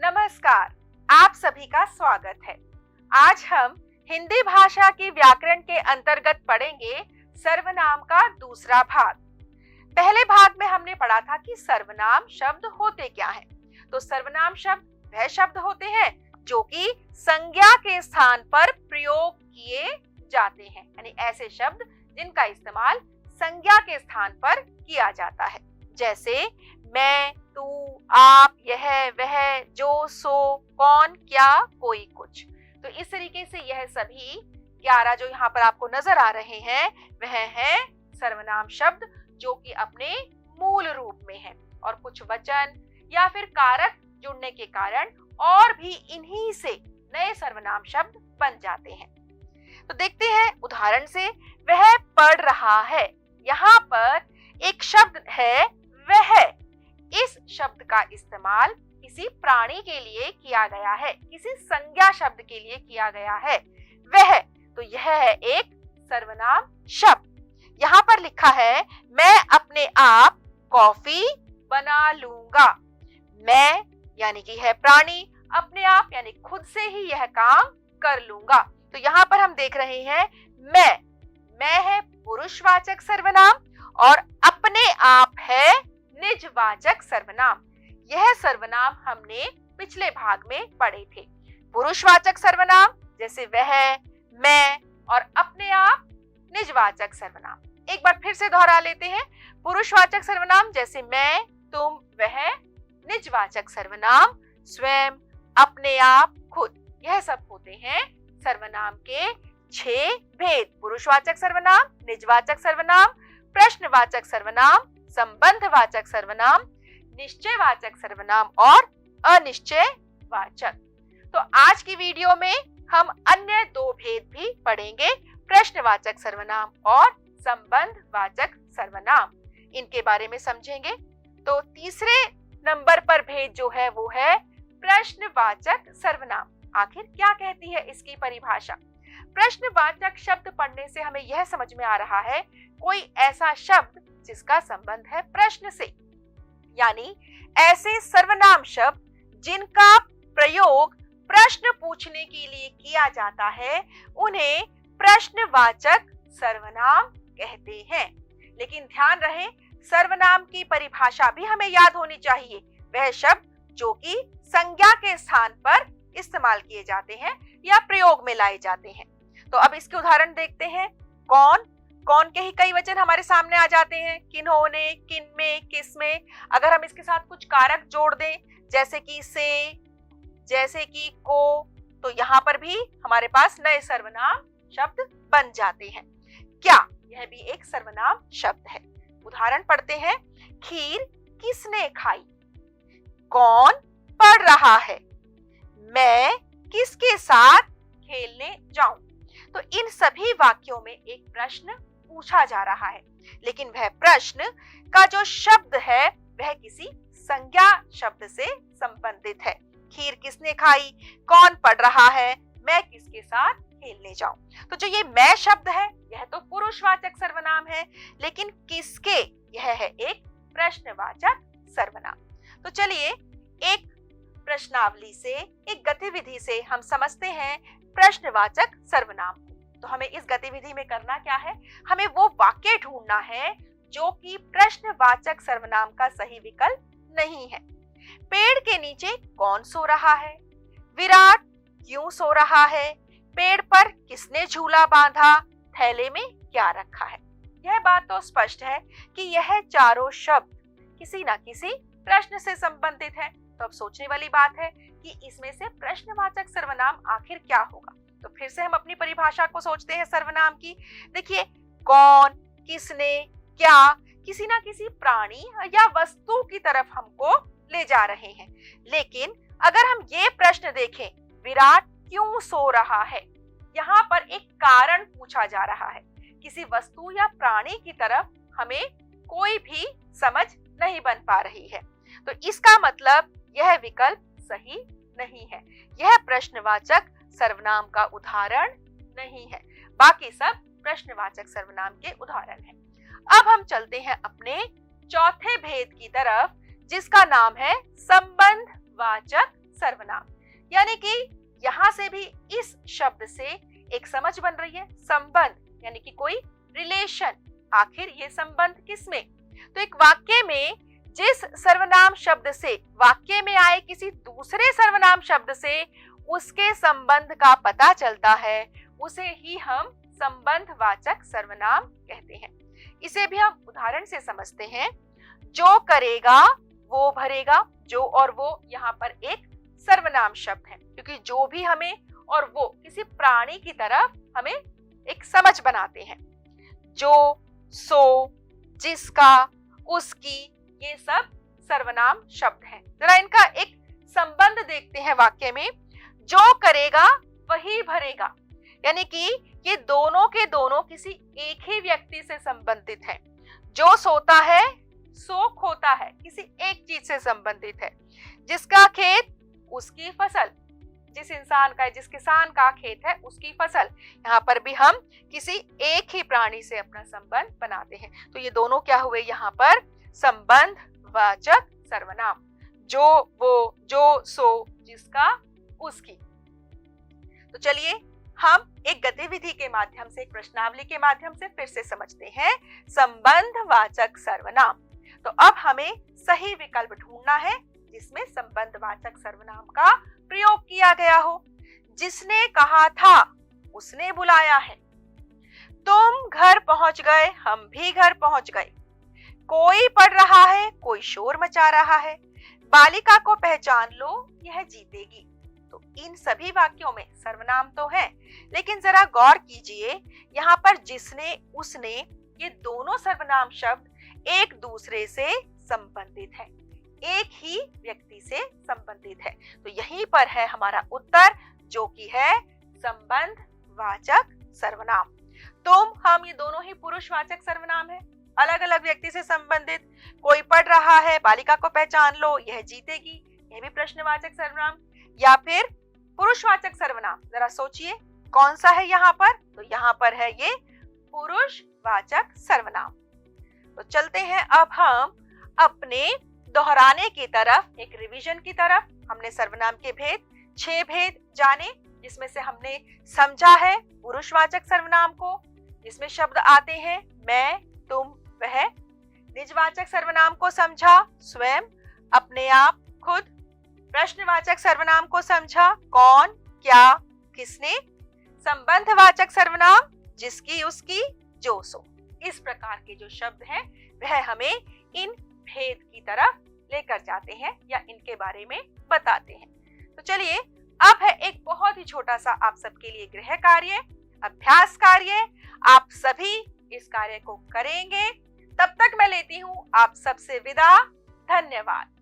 नमस्कार, आप सभी का स्वागत है। आज हम हिंदी भाषा की व्याकरण के अंतर्गत पढ़ेंगे सर्वनाम का दूसरा भाग। पहले भाग में हमने पढ़ा था कि सर्वनाम शब्द होते क्या हैं। तो सर्वनाम शब्द वह शब्द होते हैं जो कि संज्ञा के स्थान पर प्रयोग किए जाते हैं, यानी ऐसे शब्द जिनका इस्तेमाल संज्ञा के स्थान पर किया जाता है। जैसे मैं, तू, आप, यह, वह, जो, सो, कौन, क्या, कोई, कुछ। तो इस तरीके से यह सभी 11 जो यहाँ पर आपको नजर आ रहे हैं वह है सर्वनाम शब्द जो कि अपने मूल रूप में है, और कुछ वचन या फिर कारक जुड़ने के कारण और भी इन्हीं से नए सर्वनाम शब्द बन जाते हैं। तो देखते हैं उदाहरण से, वह पढ़ रहा है। यहाँ पर एक शब्द है वह। इस शब्द का इस्तेमाल किसी प्राणी के लिए किया गया है, किसी संज्ञा शब्द के लिए किया गया है वह। तो यह है एक सर्वनाम शब्द। यहाँ पर लिखा है मैं अपने आप कॉफी बना लूंगा। मैं यानी कि है प्राणी, अपने आप यानी खुद से ही यह काम कर लूंगा। तो यहाँ पर हम देख रहे हैं मैं है पुरुषवाचक सर्वनाम और अपने आप है निजवाचक सर्वनाम। यह सर्वनाम हमने पिछले भाग में पढ़े थे। पुरुषवाचक सर्वनाम जैसे वह, मैं, और अपने आप निजवाचक सर्वनाम। एक बार फिर से दोहरा लेते हैं। पुरुषवाचक सर्वनाम जैसे मैं, तुम, वह। निजवाचक सर्वनाम स्वयं, अपने आप, खुद। यह सब होते हैं सर्वनाम के 6 भेद। पुरुषवाचक सर्वनाम, निजवाचक सर्वनाम, प्रश्नवाचक सर्वनाम, संबंधवाचक सर्वनाम, निश्चयवाचक सर्वनाम और अनिश्चयवाचक। तो आज की वीडियो में हम अन्य 2 भेद भी पढ़ेंगे, प्रश्नवाचक सर्वनाम और संबंधवाचक सर्वनाम। इनके बारे में समझेंगे। तो तीसरे नंबर पर भेद जो है वो है प्रश्नवाचक सर्वनाम। आखिर क्या कहती है इसकी परिभाषा? प्रश्नवाचक शब्द पढ़ने से हमें यह समझ में आ रहा है कोई ऐसा शब्द जिसका संबंध है प्रश्न से, यानी ऐसे सर्वनाम शब्द जिनका प्रयोग प्रश्न पूछने के लिए किया जाता है उन्हें प्रश्नवाचक सर्वनाम कहते हैं। लेकिन ध्यान रहे, सर्वनाम की परिभाषा भी हमें याद होनी चाहिए। वह शब्द जो कि संज्ञा के स्थान पर इस्तेमाल किए जाते हैं या प्रयोग में लाए जाते हैं। तो अब इसके उदाहरण देखते हैं। कौन के ही कई वचन हमारे सामने आ जाते हैं, किन्होंने, किनमें, किसमें। अगर हम इसके साथ कुछ कारक जोड़ दें जैसे कि से, जैसे कि को, तो यहाँ पर भी हमारे पास नए सर्वनाम शब्द बन जाते हैं। क्या, यह भी एक सर्वनाम शब्द है। उदाहरण पढ़ते हैं। खीर किसने खाई? कौन पढ़ रहा है? मैं किसके साथ खेलने जाऊं? तो इन सभी वाक्यों में एक प्रश्न पूछा जा रहा है, लेकिन वह प्रश्न का जो शब्द है वह किसी संज्ञा शब्द से संबंधित है। खीर किसने खाई, कौन पढ़ रहा है, मैं किसके साथ खेलने जाऊं। तो जो ये मैं शब्द है यह तो पुरुषवाचक सर्वनाम है, लेकिन किसके, यह है एक प्रश्नवाचक सर्वनाम। तो चलिए एक प्रश्नावली से, एक गतिविधि से हम समझते हैं प्रश्नवाचक सर्वनाम को। तो हमें इस गतिविधि में करना क्या है, हमें वो वाक्य ढूंढना है जो कि प्रश्नवाचक सर्वनाम का सही विकल्प नहीं है। पेड़ के नीचे कौन सो रहा है? विराट क्यों सो रहा है? पेड़ पर किसने झूला बांधा? थैले में क्या रखा है? यह बात तो स्पष्ट है कि यह चारों शब्द किसी न किसी प्रश्न से संबंधित है। तो अब सोचने वाली बात है कि इसमें से प्रश्नवाचक सर्वनाम आखिर क्या होगा। तो फिर से हम अपनी परिभाषा को सोचते हैं सर्वनाम की। देखिए, कौन, किसने, क्या किसी ना किसी प्राणी या वस्तु की तरफ हमको ले जा रहे हैं। लेकिन अगर हम ये प्रश्न देखें, विराट क्यों सो रहा है, यहाँ पर एक कारण पूछा जा रहा है। किसी वस्तु या प्राणी की तरफ हमें कोई भी समझ नहीं बन पा रही है। तो इसका मतलब यह विकल्प सही नहीं है। यह प्रश्नवाचक सर्वनाम का उदाहरण नहीं है। बाकी सब प्रश्नवाचक सर्वनाम के उदाहरण हैं। अब हम चलते हैं अपने चौथे भेद की तरफ, जिसका नाम है संबंधवाचक सर्वनाम। यानी कि यहाँ से भी इस शब्द से एक समझ बन रही है, संबंध यानी कि कोई रिलेशन। आखिर ये संबंध किसमें? तो एक वाक्य में जिस सर्वनाम शब्द से वाक्य में आए किसी दूसरे सर्वनाम शब्द से उसके संबंध का पता चलता है, उसे ही हम संबंधवाचक सर्वनाम कहते हैं। इसे भी हम उदाहरण से समझते हैं। जो करेगा वो भरेगा। जो और वो यहाँ पर एक सर्वनाम शब्द है, क्योंकि जो भी हमें और वो किसी प्राणी की तरफ हमें एक समझ बनाते हैं। जो, सो, जिसका, उसकी, ये सब सर्वनाम शब्द हैं। जरा इनका एक संबंध देखते हैं वाक्य में। जो करेगा वही भरेगा, यानी कि ये दोनों के दोनों किसी एक ही व्यक्ति से संबंधित हैं। जो सोता है सो खोता है, किसी एक चीज से संबंधित है। जिसका खेत उसकी फसल, जिस इंसान का, जिस किसान का खेत है उसकी फसल। यहाँ पर भी हम किसी एक ही प्राणी से अपना संबंध बनाते हैं। तो ये दोनों क्या हुए यहाँ पर? संबंधवाचक सर्वनाम। जो, वो, जो, सो, जिसका, उसकी। तो चलिए हम एक गतिविधि के माध्यम से, एक प्रश्नावली के माध्यम से फिर से समझते हैं संबंधवाचक सर्वनाम। तो अब हमें सही विकल्प ढूंढना है जिसमें संबंधवाचक सर्वनाम का प्रयोग किया गया हो। जिसने कहा था उसने बुलाया है। तुम घर पहुंच गए, हम भी घर पहुंच गए। कोई पढ़ रहा है, कोई शोर मचा रहा है। बालिका को पहचान लो, यह जीतेगी। तो इन सभी वाक्यों में सर्वनाम तो है, लेकिन जरा गौर कीजिए, यहाँ पर जिसने, उसने, ये दोनों सर्वनाम शब्द एक दूसरे से संबंधित है, एक ही व्यक्ति से संबंधित है। तो यहीं पर है हमारा उत्तर, जो कि है संबंधवाचक सर्वनाम। तुम, हम, ये दोनों ही पुरुषवाचक सर्वनाम है, अलग अलग व्यक्ति से संबंधित। कोई पढ़ रहा है, बालिका को पहचान लो, यह जीतेगी, यह भी प्रश्नवाचक सर्वनाम। या फिर पुरुषवाचक सर्वनाम, जरा सोचिए कौन सा है यहाँ पर? तो यहाँ पर है ये पुरुषवाचक सर्वनाम। तो चलते हैं अब हम अपने दोहराने की तरफ, एक रिवीजन की तरफ। हमने सर्वनाम के भेद, 6 भेद जाने, जिसमें से हमने समझा है पुरुषवाचक सर्वनाम को, जिसमें शब्द आते हैं मैं, तुम, वह। निजवाचक सर्वनाम को समझा, स्वयं, अपने आप, खुद। प्रश्नवाचक सर्वनाम को समझा, कौन, क्या, किसने। संबंधवाचक सर्वनाम, जिसकी, उसकी, जो, सो। इस प्रकार के जो शब्द हैं वह हमें इन भेद की तरफ लेकर जाते हैं या इनके बारे में बताते हैं। तो चलिए अब है एक बहुत ही छोटा सा आप सबके लिए गृह कार्य, अभ्यास कार्य। आप सभी इस कार्य को करेंगे। तब तक मैं लेती हूँ आप सबसे विदा। धन्यवाद।